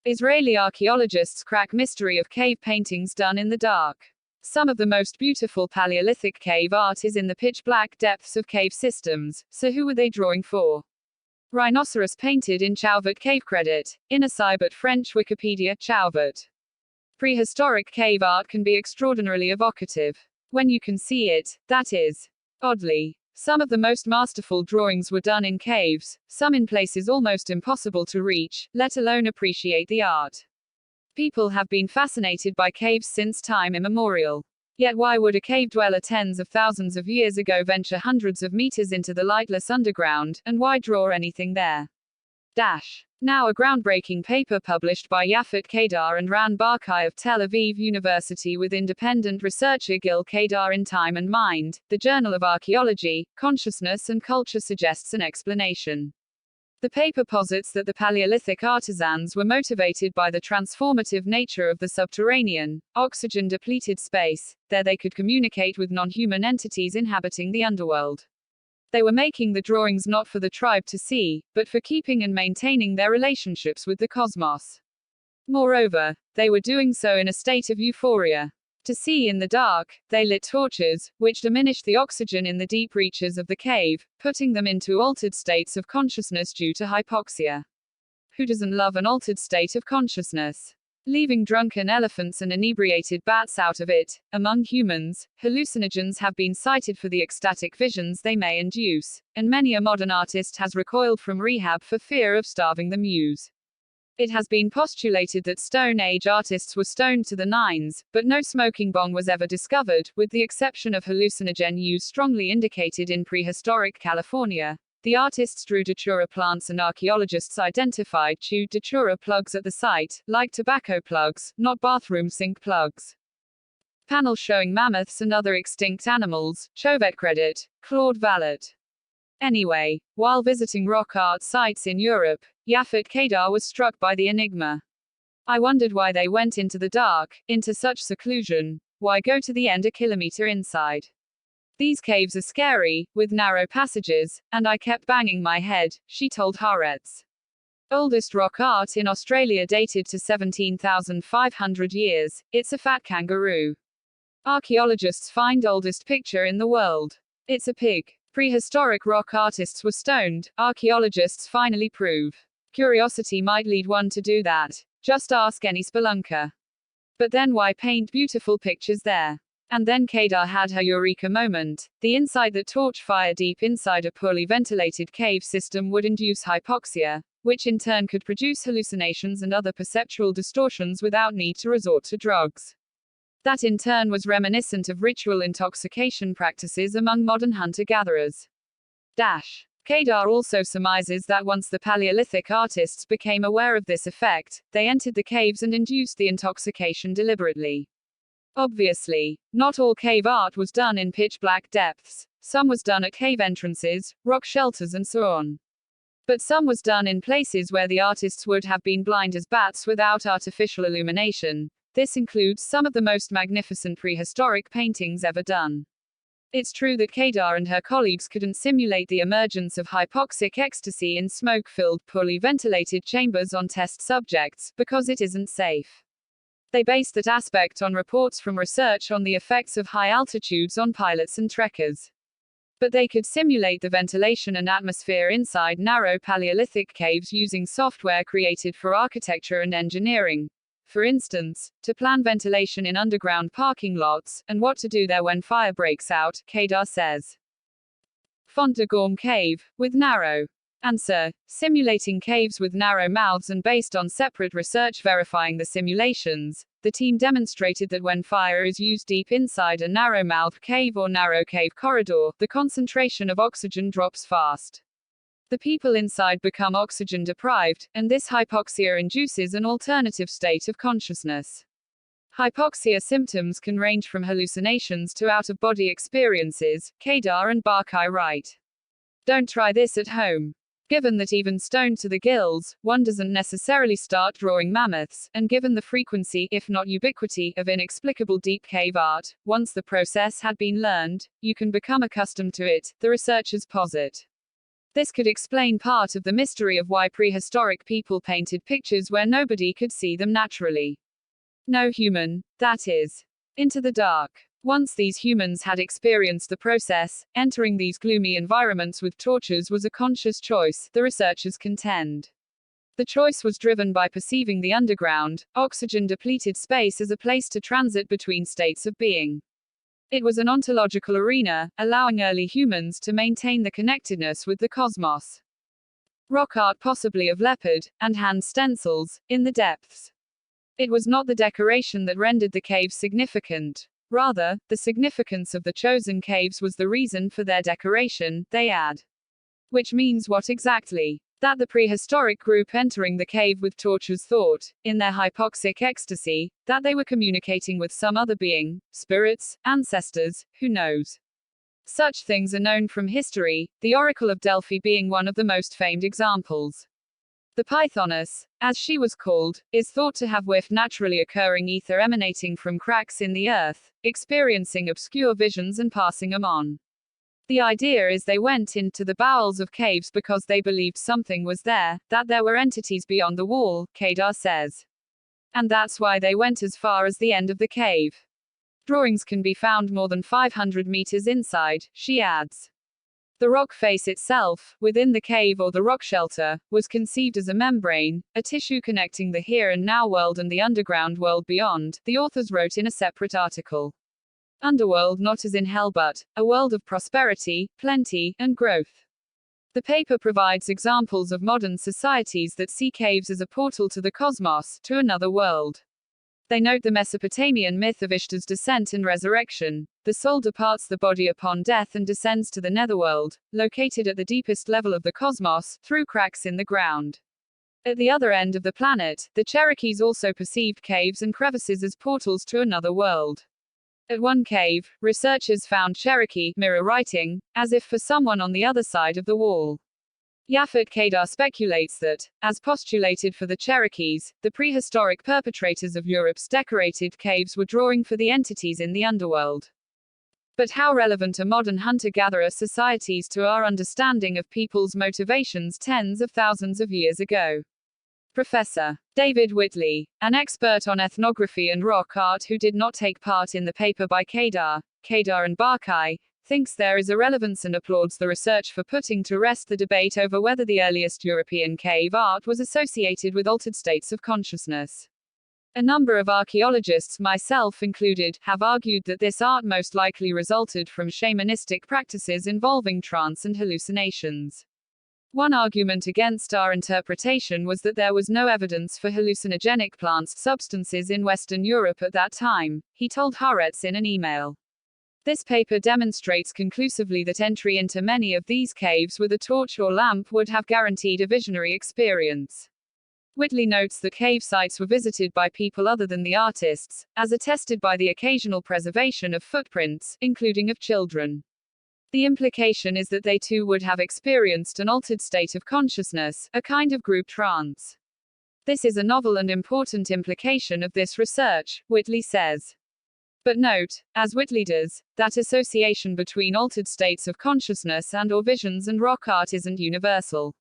Israeli archaeologists crack mystery of cave paintings done in the dark. Some of the most beautiful Paleolithic cave art is in the pitch-black depths of cave systems, so who were they drawing for? Rhinoceros painted in Chauvet cave. Credit. Inasai but French Wikipedia, Chauvet. Prehistoric cave art can be extraordinarily evocative. When you can see it, that is. Oddly. Some of the most masterful drawings were done in caves, some in places almost impossible to reach, let alone appreciate the art. People have been fascinated by caves since time immemorial. Yet why would a cave dweller tens of thousands of years ago venture hundreds of meters into the lightless underground, and why draw anything there? Now a groundbreaking paper published by Yafet Kedar and Ran Barkai of Tel Aviv University with independent researcher Gil Kedar in Time and Mind, the Journal of Archaeology, Consciousness and Culture suggests an explanation. The paper posits that the Paleolithic artisans were motivated by the transformative nature of the subterranean, oxygen-depleted space. There they could communicate with non-human entities inhabiting the underworld. They were making the drawings not for the tribe to see, but for keeping and maintaining their relationships with the cosmos. Moreover, they were doing so in a state of euphoria. To see in the dark, they lit torches, which diminished the oxygen in the deep reaches of the cave, putting them into altered states of consciousness due to hypoxia. Who doesn't love an altered state of consciousness? Leaving drunken elephants and inebriated bats out of it, among humans, hallucinogens have been cited for the ecstatic visions they may induce, and many a modern artist has recoiled from rehab for fear of starving the muse. It has been postulated that Stone Age artists were stoned to the nines, but no smoking bong was ever discovered, with the exception of hallucinogen use strongly indicated in prehistoric California. The artists drew datura plants and archaeologists identified chewed datura plugs at the site, like tobacco plugs, not bathroom sink plugs. Panel showing mammoths and other extinct animals, Chauvet credit, Claude Vallet. Anyway, while visiting rock art sites in Europe, Yafet Kedar was struck by the enigma. I wondered why they went into the dark, into such seclusion. Why go to the end a kilometer inside? These caves are scary, with narrow passages, and I kept banging my head, she told Haaretz. Oldest rock art in Australia dated to 17,500 years, it's a fat kangaroo. Archaeologists find oldest picture in the world. It's a pig. Prehistoric rock artists were stoned, archaeologists finally prove. Curiosity might lead one to do that. Just ask any spelunker. But then why paint beautiful pictures there? And then Kedar had her eureka moment, the insight that torch fire deep inside a poorly ventilated cave system would induce hypoxia, which in turn could produce hallucinations and other perceptual distortions without need to resort to drugs. That in turn was reminiscent of ritual intoxication practices among modern hunter-gatherers. Kedar also surmises that once the Paleolithic artists became aware of this effect, they entered the caves and induced the intoxication deliberately. Obviously, not all cave art was done in pitch-black depths. Some was done at cave entrances, rock shelters and so on. But some was done in places where the artists would have been blind as bats without artificial illumination. This includes some of the most magnificent prehistoric paintings ever done. It's true that Kedar and her colleagues couldn't simulate the emergence of hypoxic ecstasy in smoke-filled, poorly ventilated chambers on test subjects, because it isn't safe. They based that aspect on reports from research on the effects of high altitudes on pilots and trekkers. But they could simulate the ventilation and atmosphere inside narrow Paleolithic caves using software created for architecture and engineering. For instance, to plan ventilation in underground parking lots, and what to do there when fire breaks out, Kedar says. Font de Gorme cave, with narrow. Answer. Simulating caves with narrow mouths and based on separate research verifying the simulations, the team demonstrated that when fire is used deep inside a narrow-mouthed cave or narrow cave corridor, the concentration of oxygen drops fast. The people inside become oxygen deprived, and this hypoxia induces an alternative state of consciousness. Hypoxia symptoms can range from hallucinations to out-of-body experiences, Kedar and Barkai write. Don't try this at home. Given that even stoned to the gills, one doesn't necessarily start drawing mammoths, and given the frequency, if not ubiquity, of inexplicable deep cave art, once the process had been learned, you can become accustomed to it, the researchers posit. This could explain part of the mystery of why prehistoric people painted pictures where nobody could see them naturally. No human, that is, into the dark. Once these humans had experienced the process, entering these gloomy environments with torches was a conscious choice, the researchers contend. The choice was driven by perceiving the underground, oxygen-depleted space as a place to transit between states of being. It was an ontological arena, allowing early humans to maintain the connectedness with the cosmos. Rock art possibly of leopard, and hand stencils, in the depths. It was not the decoration that rendered the caves significant. Rather, the significance of the chosen caves was the reason for their decoration, they add. Which means what exactly? That the prehistoric group entering the cave with torches thought, in their hypoxic ecstasy, that they were communicating with some other being, spirits, ancestors, who knows. Such things are known from history, the Oracle of Delphi being one of the most famed examples. The Pythoness, as she was called, is thought to have whiffed naturally occurring ether emanating from cracks in the earth, experiencing obscure visions and passing them on. The idea is they went into the bowels of caves because they believed something was there, that there were entities beyond the wall, Kedar says. And that's why they went as far as the end of the cave. Drawings can be found more than 500 meters inside, she adds. The rock face itself, within the cave or the rock shelter, was conceived as a membrane, a tissue connecting the here and now world and the underground world beyond, the authors wrote in a separate article. Underworld not as in hell but a world of prosperity, plenty, and growth. The paper provides examples of modern societies that see caves as a portal to the cosmos, to another world. They note the Mesopotamian myth of Ishtar's descent and resurrection. The soul departs the body upon death and descends to the netherworld, located at the deepest level of the cosmos, through cracks in the ground. At the other end of the planet, the Cherokees also perceived caves and crevices as portals to another world. At one cave, researchers found Cherokee mirror writing, as if for someone on the other side of the wall. Yaphet Kedar speculates that, as postulated for the Cherokees, the prehistoric perpetrators of Europe's decorated caves were drawing for the entities in the underworld. But how relevant are modern hunter-gatherer societies to our understanding of people's motivations tens of thousands of years ago? Professor David Whitley, an expert on ethnography and rock art who did not take part in the paper by Kedar and Barkai, thinks there is a relevance and applauds the research for putting to rest the debate over whether the earliest European cave art was associated with altered states of consciousness. A number of archaeologists, myself included, have argued that this art most likely resulted from shamanistic practices involving trance and hallucinations. One argument against our interpretation was that there was no evidence for hallucinogenic plant substances in Western Europe at that time, he told Haaretz in an email. This paper demonstrates conclusively that entry into many of these caves with a torch or lamp would have guaranteed a visionary experience. Whitley notes that cave sites were visited by people other than the artists, as attested by the occasional preservation of footprints, including of children. The implication is that they too would have experienced an altered state of consciousness, a kind of group trance. This is a novel and important implication of this research, Whitley says. But note, as Whitley does, that association between altered states of consciousness and/or visions and rock art isn't universal.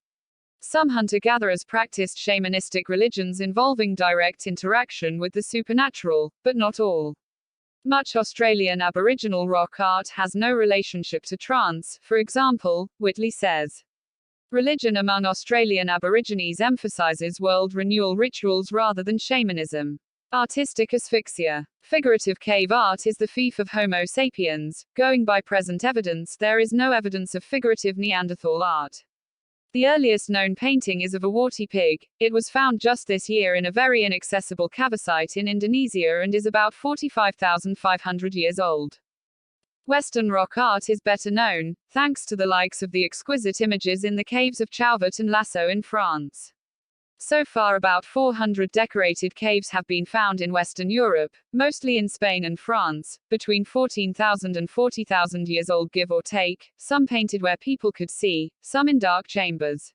Some hunter-gatherers practiced shamanistic religions involving direct interaction with the supernatural, but not all. Much Australian Aboriginal rock art has no relationship to trance, for example, Whitley says. Religion among Australian Aborigines emphasizes world renewal rituals rather than shamanism. Artistic asphyxia. Figurative cave art is the fief of Homo sapiens. Going by present evidence, there is no evidence of figurative Neanderthal art. The earliest known painting is of a warty pig. It was found just this year in a very inaccessible cavesite in Indonesia and is about 45,500 years old. Western rock art is better known, thanks to the likes of the exquisite images in the caves of Chauvet and Lascaux in France. So far about 400 decorated caves have been found in Western Europe, mostly in Spain and France, between 14,000 and 40,000 years old give or take, some painted where people could see, some in dark chambers.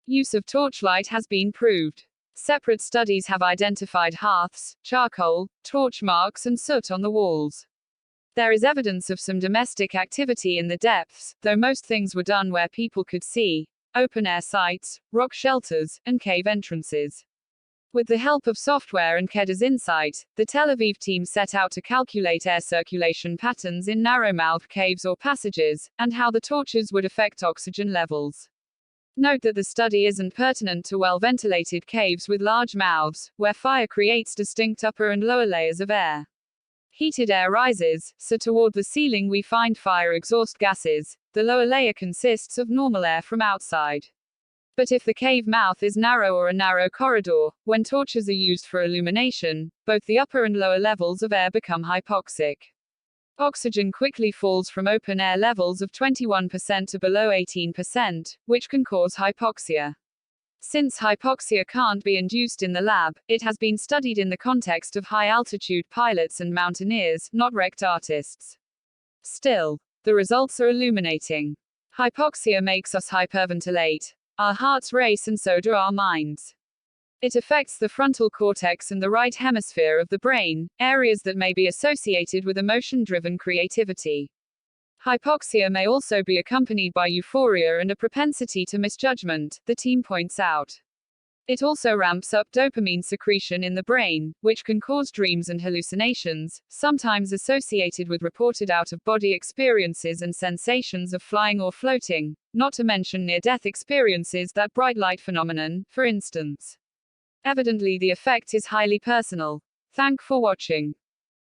Use of torchlight has been proved. Separate studies have identified hearths, charcoal, torch marks and soot on the walls. There is evidence of some domestic activity in the depths, though most things were done where people could see. open-air sites, rock shelters, and cave entrances. With the help of software and Kedda's insight, the Tel Aviv team set out to calculate air circulation patterns in narrow-mouthed caves or passages, and how the torches would affect oxygen levels. Note that the study isn't pertinent to well-ventilated caves with large mouths, where fire creates distinct upper and lower layers of air. Heated air rises, so toward the ceiling we find fire exhaust gases. The lower layer consists of normal air from outside. But if the cave mouth is narrow or a narrow corridor, when torches are used for illumination, both the upper and lower levels of air become hypoxic. Oxygen quickly falls from open-air levels of 21% to below 18%, which can cause hypoxia. Since hypoxia can't be induced in the lab, it has been studied in the context of high-altitude pilots and mountaineers, not wrecked artists. Still, the results are illuminating. Hypoxia makes us hyperventilate. Our hearts race and so do our minds. It affects the frontal cortex and the right hemisphere of the brain, areas that may be associated with emotion-driven creativity. Hypoxia may also be accompanied by euphoria and a propensity to misjudgment, the team points out. It also ramps up dopamine secretion in the brain, which can cause dreams and hallucinations, sometimes associated with reported out-of-body experiences and sensations of flying or floating, not to mention near-death experiences, that bright light phenomenon, for instance. Evidently the effect is highly personal. Thank for watching.